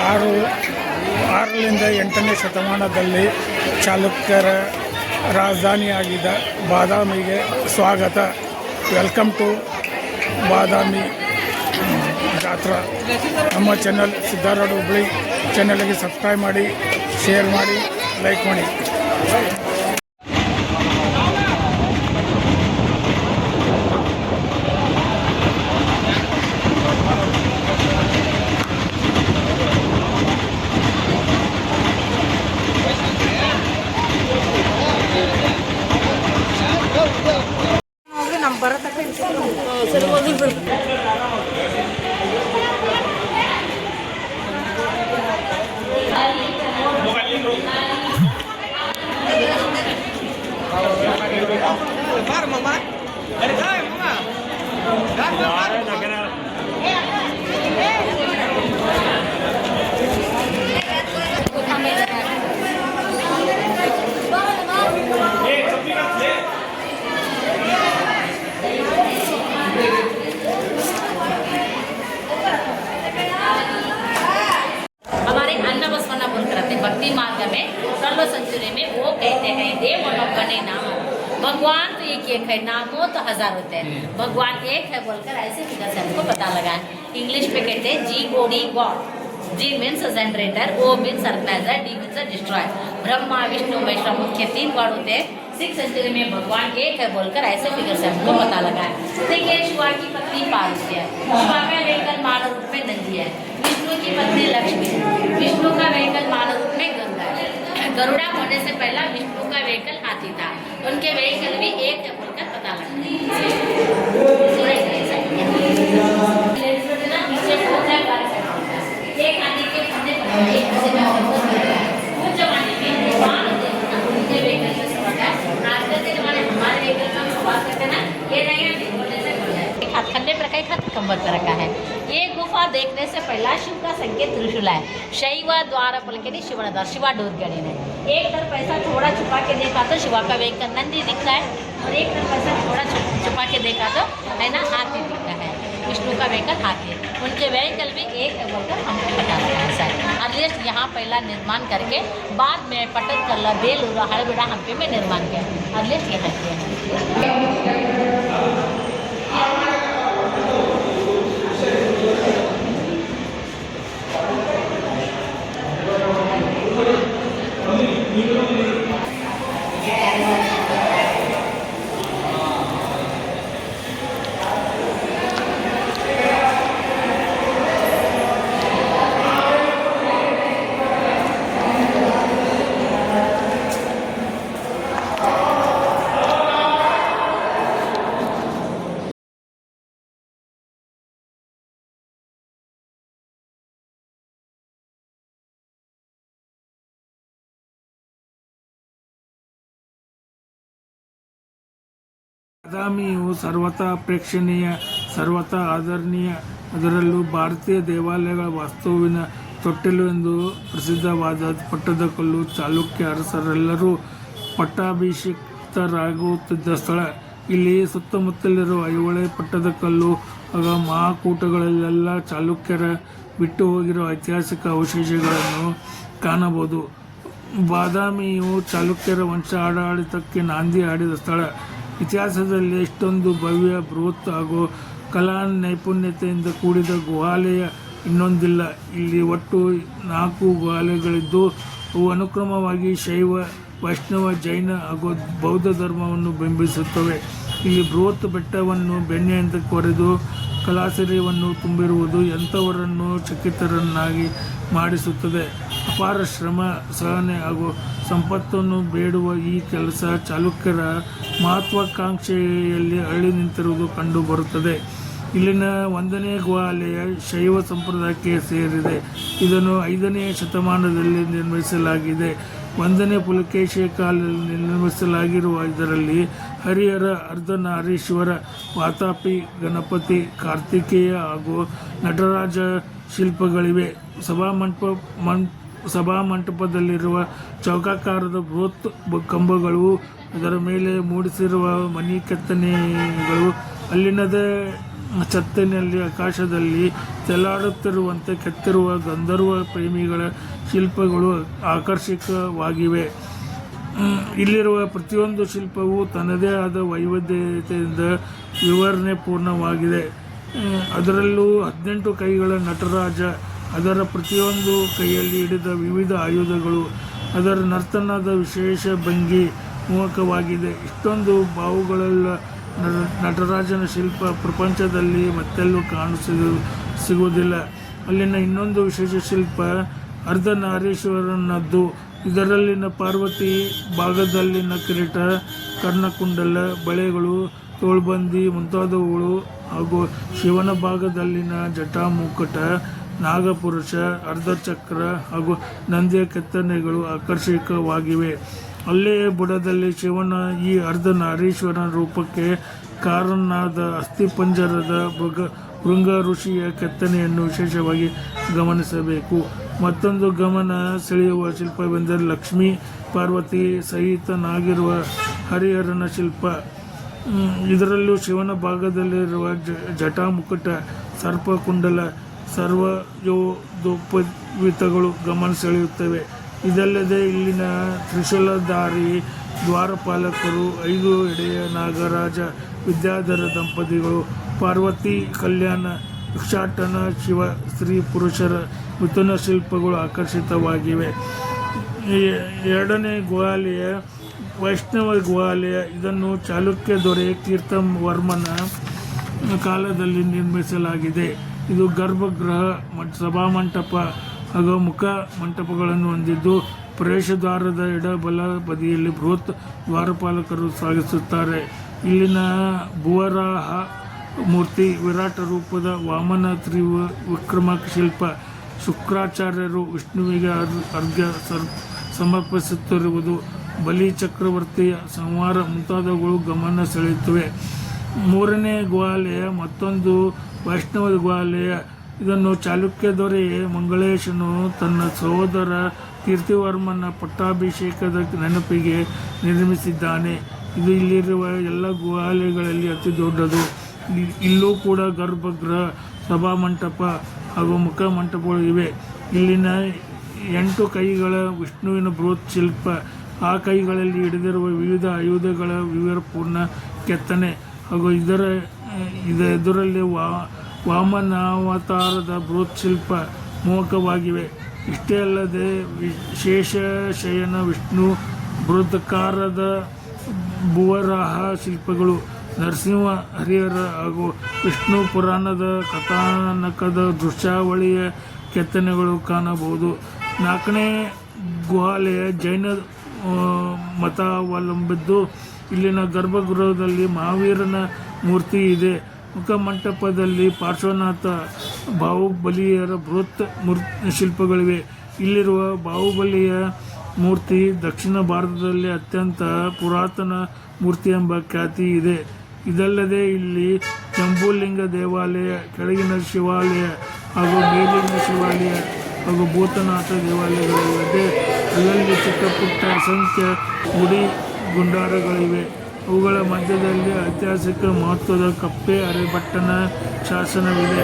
ಆರರಿಂದ 8ನೇ ಶತಮಾನದಲ್ಲಿ ಚಾಲುಕ್ಯರ ರಾಜಧಾನಿಯಾಗಿದ್ದ ಬಾದಾಮಿಗೆ ಸ್ವಾಗತ. ವೆಲ್ಕಮ್ ಟು ಬಾದಾಮಿ ಜಾತ್ರಾ. ನಮ್ಮ ಚಾನಲ್ ಸಿದ್ಧಾರೂಢ ಹುಬ್ಳಿ ಚಾನಲ್ಗೆ ಸಬ್ಸ್ಕ್ರೈಬ್ ಮಾಡಿ, ಶೇರ್ ಮಾಡಿ, ಲೈಕ್ ಮಾಡಿ. भक्ति मार्ग में 12 सेंचुरी में वो कहते हैं देव और बने नाम। भगवान तो एक है, नामों तो 1000 होते हैं, भगवान एक है बोलकर ऐसे फिगर से हमको पता लगा है. इंग्लिश में कहते हैं GOD God. G means generator, O means servanizer, D means destroy. Brahma Vishnu Mahesh मुख्य 3 गॉड होते हैं. 6 सेंचुरी में भगवान एक है बोलकर ऐसे फिगर से हमको पता लगा है. देखिए शिवा की पत्नी पार्वती है, शिवा का वेहिकल मानव रूप में नंदी है, विष्णु की पत्नी लक्ष्मी है, विष्णु का वेहिकल मानव रूप में गरुड़ा है. गरुड़ा होने से पहला विष्णु का वेहिकल हाथी था. उनके वेहिकल भी एक है बोलकर पता लगता है. एक हाथी के कंधे पर एक हाथी का उस जमाने में उनके वेहिकल में सवार था. आजकल के जमाने हमारे वेहिकल में सवार करते ना, ये नहीं है एक हाथ कंधे पर रखा, एक हाथ कमर पर रखा है. ये गुफा देखने से पहला शिव का संकेत त्रिशूल है. शैव द्वार पलकनी शिवन द्वार, शिवा डोर गणी है. एक तरफ ऐसा थोड़ा छुपा के देखा तो शिवा का वेहिकल नंदी दिखता है, और एक तरफ ऐसा थोड़ा छुपा के देखा तो है ना हाथी दिखता है. विष्णु का वेहिकल हाथी है, उनके वेहिकल भी एक है बोलकर हमको बता रहा है सर. अर्लीस्ट यहाँ पहला निर्माण करके बाद में पटदकल्ला, बेलूर, हड़बिड़ा, हम्पी में निर्माण किया. अर्लीस्ट यहाँ किया. ಬಾದಾಮಿಯು ಸರ್ವತಾ ಪ್ರೇಕ್ಷಣೀಯ, ಸರ್ವತಾ ಆದರಣೀಯ, ಅದರಲ್ಲೂ ಭಾರತೀಯ ದೇವಾಲಯಗಳ ವಾಸ್ತುವಿನ ತೊಟ್ಟಿಲು ಎಂದು ಪ್ರಸಿದ್ಧವಾದ ಪಟ್ಟದಕಲ್ಲು ಚಾಲುಕ್ಯ ಅರಸರೆಲ್ಲರೂ ಪಟ್ಟಾಭಿಷಿಕ್ತರಾಗುತ್ತಿದ್ದ ಸ್ಥಳ. ಇಲ್ಲಿ ಸುತ್ತಮುತ್ತಲಿರುವ ಐಹೊಳೆ, ಪಟ್ಟದಕಲ್ಲು ಹಾಗೂ ಮಹಾಕೂಟಗಳಲ್ಲೆಲ್ಲ ಚಾಲುಕ್ಯರ ಬಿಟ್ಟು ಹೋಗಿರುವ ಐತಿಹಾಸಿಕ ಅವಶೇಷಗಳನ್ನು ಕಾಣಬಹುದು. ಬಾದಾಮಿಯು ಚಾಲುಕ್ಯರ ವಂಶ ಆಡಳಿತಕ್ಕೆ ನಾಂದಿ ಹಾಡಿದ ಸ್ಥಳ. ಇತಿಹಾಸದಲ್ಲಿ ಎಷ್ಟೊಂದು ಭವ್ಯ, ಬೃಹತ್ ಹಾಗೂ ಕಲಾ ನೈಪುಣ್ಯತೆಯಿಂದ ಕೂಡಿದ ಗುಹಾಲಯ ಇನ್ನೊಂದಿಲ್ಲ. ಇಲ್ಲಿ ಒಟ್ಟು 4 ಗುಹಾಲಯಗಳಿದ್ದು ಅವು ಅನುಕ್ರಮವಾಗಿ ಶೈವ, ವೈಷ್ಣವ, ಜೈನ ಹಾಗೂ ಬೌದ್ಧ ಧರ್ಮವನ್ನು ಬಿಂಬಿಸುತ್ತವೆ. ಇಲ್ಲಿ ಬೃಹತ್ ಬೆಟ್ಟವನ್ನು ಬೆಣ್ಣೆಯಿಂದ ಕೊರೆದು ಕಲಾಸಿರಿಯನ್ನು ತುಂಬಿರುವುದು ಎಂಥವರನ್ನು ಚಕಿತರನ್ನಾಗಿ ಮಾಡಿಸುತ್ತದೆ. ಅಪಾರ ಶ್ರಮ, ಸಹನೆ ಹಾಗೂ ಸಂಪತ್ತನ್ನು ಬೇಡುವ ಈ ಕೆಲಸ ಚಾಲುಕ್ಯರ ಮಹತ್ವಾಕಾಂಕ್ಷೆಯಲ್ಲಿ ಅರಳಿ ನಿಂತಿರುವುದು ಕಂಡುಬರುತ್ತದೆ. ಇಲ್ಲಿನ 1ನೇ ಗುಹಾಲಯ ಶೈವ ಸಂಪ್ರದಾಯಕ್ಕೆ ಸೇರಿದೆ. ಇದನ್ನು 5ನೇ ಶತಮಾನದಲ್ಲಿ ನಿರ್ಮಿಸಲಾಗಿದೆ. 1ನೇ ಪುಲಕೇಶಿಯ ಕಾಲದಲ್ಲಿ ನಿರ್ಮಿಸಲಾಗಿರುವ ಇದರಲ್ಲಿ ಹರಿಹರ, ಅರ್ಧನಾರೀಶ್ವರ, ವಾತಾಪಿ, ಗಣಪತಿ, ಕಾರ್ತಿಕೇಯ ಹಾಗೂ ನಟರಾಜ ಶಿಲ್ಪಗಳಿವೆ. ಸಭಾಮಂಟಪದಲ್ಲಿರುವ ಚೌಕಾಕಾರದ ಬೃಹತ್ ಕಂಬಗಳು, ಅದರ ಮೇಲೆ ಮೂಡಿಸಿರುವ ಮಣಿ ಕೆತ್ತನೆಗಳು, ಅಲ್ಲಿನದೇ ಛತ್ತಿನಲ್ಲಿ ಆಕಾಶದಲ್ಲಿ ತೇಲಾಡುತ್ತಿರುವಂತೆ ಕೆತ್ತಿರುವ ಗಂಧರ್ವ ಪ್ರೇಮಿಗಳ ಶಿಲ್ಪಗಳು ಆಕರ್ಷಕವಾಗಿವೆ. ಇಲ್ಲಿರುವ ಪ್ರತಿಯೊಂದು ಶಿಲ್ಪವೂ ತನ್ನದೇ ಆದ ವೈವಿಧ್ಯತೆಯಿಂದ ವಿವರಣೆ ಪೂರ್ಣವಾಗಿದೆ. ಅದರಲ್ಲೂ 18 ಕೈಗಳ ನಟರಾಜ, ಅದರ ಪ್ರತಿಯೊಂದು ಕೈಯಲ್ಲಿ ಹಿಡಿದ ವಿವಿಧ ಆಯುಧಗಳು, ಅದರ ನರ್ತನದ ವಿಶೇಷ ಭಂಗಿ ಮೋಹಕವಾಗಿದೆ. ಇಷ್ಟೊಂದು ಬಾಹುಗಳುಳ್ಳ ನಟರಾಜನ ಶಿಲ್ಪ ಪ್ರಪಂಚದಲ್ಲಿ ಮತ್ತೆಲ್ಲೂ ಸಿಗುವುದಿಲ್ಲ. ಅಲ್ಲಿನ ಇನ್ನೊಂದು ವಿಶೇಷ ಶಿಲ್ಪ ಅರ್ಧನಾರೀಶ್ವರನದ್ದು. ಇದರಲ್ಲಿನ ಪಾರ್ವತಿ ಭಾಗದಲ್ಲಿನ ಕಿರೀಟ, ಕರ್ಣಕುಂಡಲ, ಬಳೆಗಳು, ತೋಳ್ಬಂದಿ ಮುಂತಾದವುಗಳು ಹಾಗೂ ಶಿವನ ಭಾಗದಲ್ಲಿನ ಜಟಾಮುಕುಟ, ನಾಗಪುರುಷ, ಅರ್ಧಚಕ್ರ ಹಾಗೂ ನಂದಿಯ ಕೆತ್ತನೆಗಳು ಆಕರ್ಷಕವಾಗಿವೆ. ಅಲ್ಲೇ ಬುಡದಲ್ಲಿ ಶಿವನ ಈ ಅರ್ಧನಾರೀಶ್ವರನ ರೂಪಕ್ಕೆ ಕಾರಣನಾದ ಅಸ್ಥಿಪಂಜರದ ಭೃಂಗ ಋಷಿಯ ಕೆತ್ತನೆಯನ್ನು ವಿಶೇಷವಾಗಿ ಗಮನಿಸಬೇಕು. ಮತ್ತೊಂದು ಗಮನ ಸೆಳೆಯುವ ಶಿಲ್ಪವೆಂದರೆ ಲಕ್ಷ್ಮೀ ಪಾರ್ವತಿ ಸಹಿತನಾಗಿರುವ ಹರಿಹರನ ಶಿಲ್ಪ. ಇದರಲ್ಲೂ ಶಿವನ ಭಾಗದಲ್ಲಿರುವ ಜಟಾಮುಕುಟ, ಸರ್ಪಕುಂಡಲ, ಸರ್ವಯೋಧೋಪವೀತಗಳು ಗಮನ ಸೆಳೆಯುತ್ತವೆ. ಇದಲ್ಲದೆ ಇಲ್ಲಿನ ತ್ರಿಶೂಲಧಾರಿ ದ್ವಾರಪಾಲಕರು, 5 ಎಡೆಯ ನಾಗರಾಜ ವಿದ್ಯಾಧರ ದಂಪತಿಗಳು, ಪಾರ್ವತಿ ಕಲ್ಯಾಣ, ಭಿಕ್ಷಾಟನ, ಶಿವ ಸ್ತ್ರೀ ಪುರುಷರ ಮಿಥುನ ಶಿಲ್ಪಗಳು ಆಕರ್ಷಿತವಾಗಿವೆ. ಎರಡನೇ ಗುಹಾಲಯ ವೈಷ್ಣವ ಗುಹಾಲಯ. ಇದನ್ನು ಚಾಲುಕ್ಯ ದೊರೆ ಕೀರ್ತವರ್ಮನ ಕಾಲದಲ್ಲಿ ನಿರ್ಮಿಸಲಾಗಿದೆ. ಇದು ಗರ್ಭಗೃಹ, ಸಭಾಮಂಟಪ ಹಾಗೂ ಮುಖ ಮಂಟಪಗಳನ್ನು ಹೊಂದಿದ್ದು, ಪ್ರವೇಶದ್ವಾರದ ಎಡಬಲ ಬದಿಯಲ್ಲಿ ಬೃಹತ್ ದ್ವಾರಪಾಲಕರು ಸಾಗಿಸುತ್ತಾರೆ. ಇಲ್ಲಿನ ಭುವರಾಹ ಮೂರ್ತಿ, ವಿರಾಟ ರೂಪದ ವಾಮನ ತ್ರಿವಿಕ್ರಮ ಶಿಲ್ಪ, ಶುಕ್ರಾಚಾರ್ಯರು ವಿಷ್ಣುವಿಗೆ ಅರ್ಘ್ಯ ಸಮರ್ಪಿಸುತ್ತಿರುವುದು, ಬಲಿ ಚಕ್ರವರ್ತಿಯ ಸಂಹಾರ ಮುಂತಾದವುಗಳು ಗಮನ ಸೆಳೆಯುತ್ತವೆ. ಮೂರನೇ ಗುಹಾಲಯ ಮತ್ತೊಂದು ವೈಷ್ಣವ ಗುಹಾಲಯ. ಇದನ್ನು ಚಾಲುಕ್ಯ ದೊರೆ ಮಂಗಳೇಶನು ತನ್ನ ಸಹೋದರ ಕೀರ್ತಿವರ್ಮನ ಪಟ್ಟಾಭಿಷೇಕದ ನೆನಪಿಗೆ ನಿರ್ಮಿಸಿದ್ದಾನೆ. ಇದು ಇಲ್ಲಿರುವ ಎಲ್ಲ ಗುಹಾಲಯಗಳಲ್ಲಿ ಅತಿ ದೊಡ್ಡದು. ಇಲ್ಲೂ ಕೂಡ ಗರ್ಭಗೃಹ, ಸಭಾಮಂಟಪ ಹಾಗೂ ಮುಖ ಮಂಟಪಗಳು ಇವೆ. ಇಲ್ಲಿನ 8 ಕೈಗಳ ವಿಷ್ಣುವಿನ ಬೃಹತ್ ಶಿಲ್ಪ, ಆ ಕೈಗಳಲ್ಲಿ ಹಿಡಿದಿರುವ ವಿವಿಧ ಆಯುಧಗಳ ವಿವರಪೂರ್ಣ ಕೆತ್ತನೆ ಹಾಗೂ ಇದರಲ್ಲಿ ವಾಮನಾವತಾರದ ಬೃಹತ್ ಶಿಲ್ಪ ಮೋಹಕವಾಗಿವೆ. ಇಷ್ಟೇ ಅಲ್ಲದೆ ಶೇಷಶಯನ ವಿಷ್ಣು, ಬೃಹದಾಕಾರದ ಭುವರಾಹ ಶಿಲ್ಪಗಳು, ನರಸಿಂಹ, ಹರಿಹರ ಹಾಗೂ ವಿಷ್ಣು ಪುರಾಣದ ಕಥಾನಕದ ದೃಶ್ಯಾವಳಿಯ ಕೆತ್ತನೆಗಳು ಕಾಣಬಹುದು. 4ನೇ ಗುಹಾಲಯ ಜೈನ ಮತಾವಲಂಬಿದ್ದು. ಇಲ್ಲಿನ ಗರ್ಭಗೃಹದಲ್ಲಿ ಮಹಾವೀರನ ಮೂರ್ತಿ ಇದೆ. ಮುಖಮಂಟಪದಲ್ಲಿ ಪಾರ್ಶ್ವನಾಥ, ಬಾಹುಬಲಿಯರ ಬೃಹತ್ ಶಿಲ್ಪಗಳಿವೆ. ಇಲ್ಲಿರುವ ಬಾಹುಬಲಿಯ ಮೂರ್ತಿ ದಕ್ಷಿಣ ಭಾರತದಲ್ಲಿ ಅತ್ಯಂತ ಪುರಾತನ ಮೂರ್ತಿ ಎಂಬ ಖ್ಯಾತಿ ಇದೆ. ಇದಲ್ಲದೆ ಇಲ್ಲಿ ಜಂಬೂಲಿಂಗ ದೇವಾಲಯ, ಕೆಳಗಿನ ಶಿವಾಲಯ ಹಾಗೂ ಮೇಲಿನ ಶಿವಾಲಯ ಹಾಗೂ ಭೂತನಾಥ ದೇವಾಲಯಗಳಿಲ್ಲದೆ ಅಲ್ಲಲ್ಲಿ ಚಿಕ್ಕ ಪುಟ್ಟ ಅಸಂಖ್ಯ ಗುಡಿ ಗುಂಡಾರಗಳಿವೆ. ಅವುಗಳ ಮಧ್ಯದಲ್ಲಿ ಐತಿಹಾಸಿಕ ಮಹತ್ವದ ಕಪ್ಪೆ ಅರೆಭಟ್ಟನ ಶಾಸನವಿದೆ.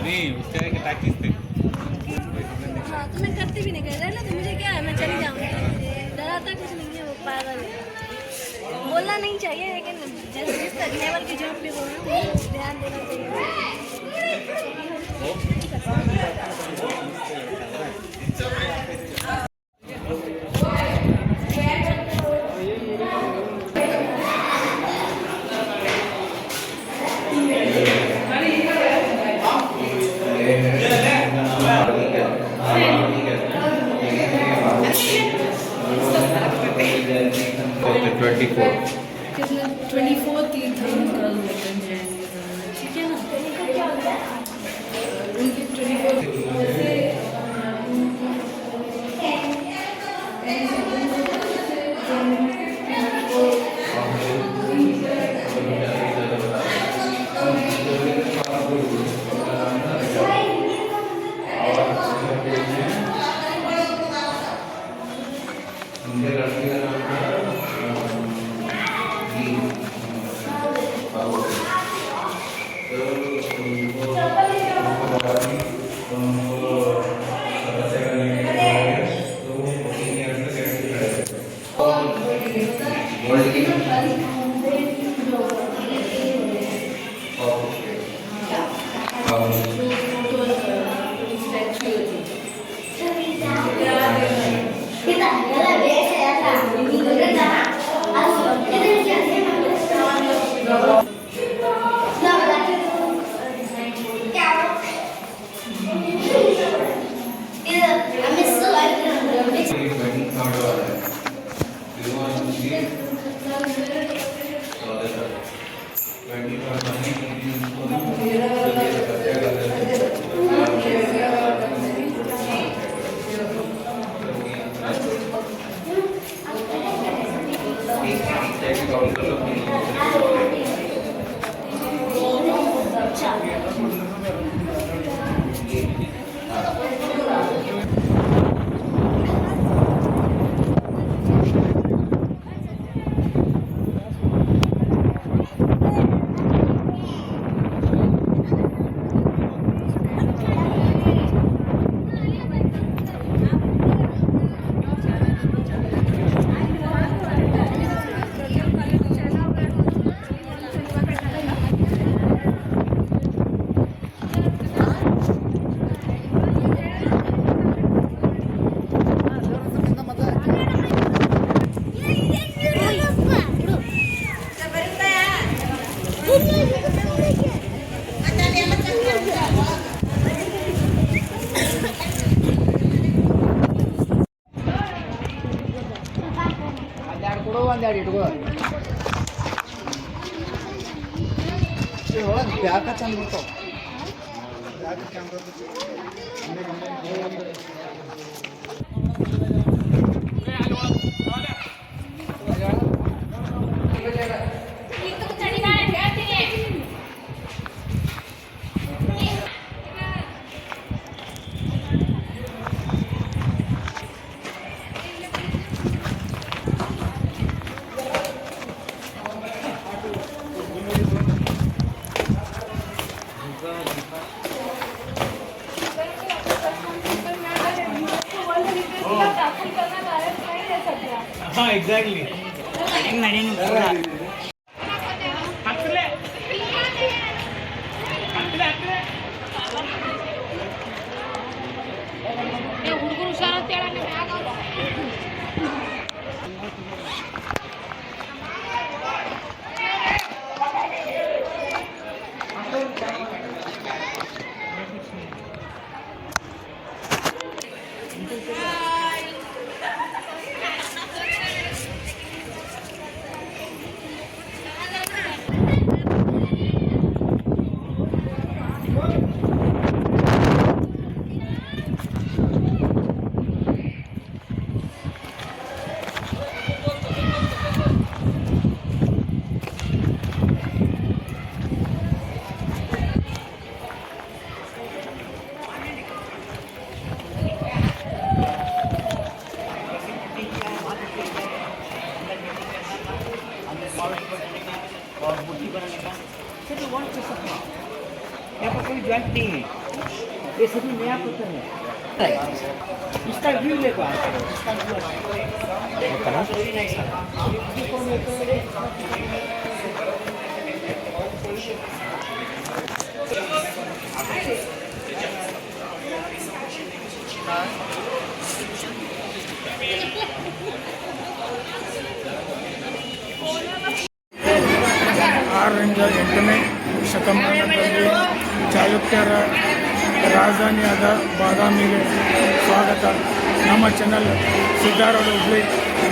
नहीं उसके आगे टैक्सी थे हाँ तो मैं करती भी नहीं कर रहा ना, तो मुझे क्या है, मैं चली जाऊँगी। डराता कुछ नहीं है, वो पागल है। बोलना नहीं चाहिए, लेकिन जिस लेवल की जॉब पे बोल रहा हूँ ध्यान देना चाहिए। कितना 24 तीर्थ ठीक है ना, उनके 24 ಒಂದೆರಡು ಇಟ್ಕೋ ಒಳಗೆ ಬ್ಯಾಕ ಚಂದ ಬರ್ತಾವ हाँ एग्जैक्टली ಹುಡುಗರು ಹುಷಾರಂತ ಹೇಳಂಗೆ ಮ್ಯಾಗ ಅವ್ರು. ये सभी नया पत्थर है। इसका व्यू देखो आप। ಆರರಿಂದ 8ನೇ ಶತಮಾನದಲ್ಲಿ ಚಾಲುಕ್ಯರ ರಾಜಧಾನಿಯಾದ ಬಾದಾಮಿಗೆ ಸ್ವಾಗತ. ನಮ್ಮ ಚಾನಲ್ ಸಿದ್ದಾರೂಢ ಹುಬ್ಳಿ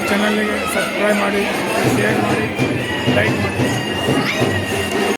ಚಾನಲ್ಗೆ ಸಬ್ಸ್ಕ್ರೈಬ್ ಮಾಡಿ, ಶೇರ್ ಮಾಡಿ, ಲೈಕ್ ಮಾಡಿ.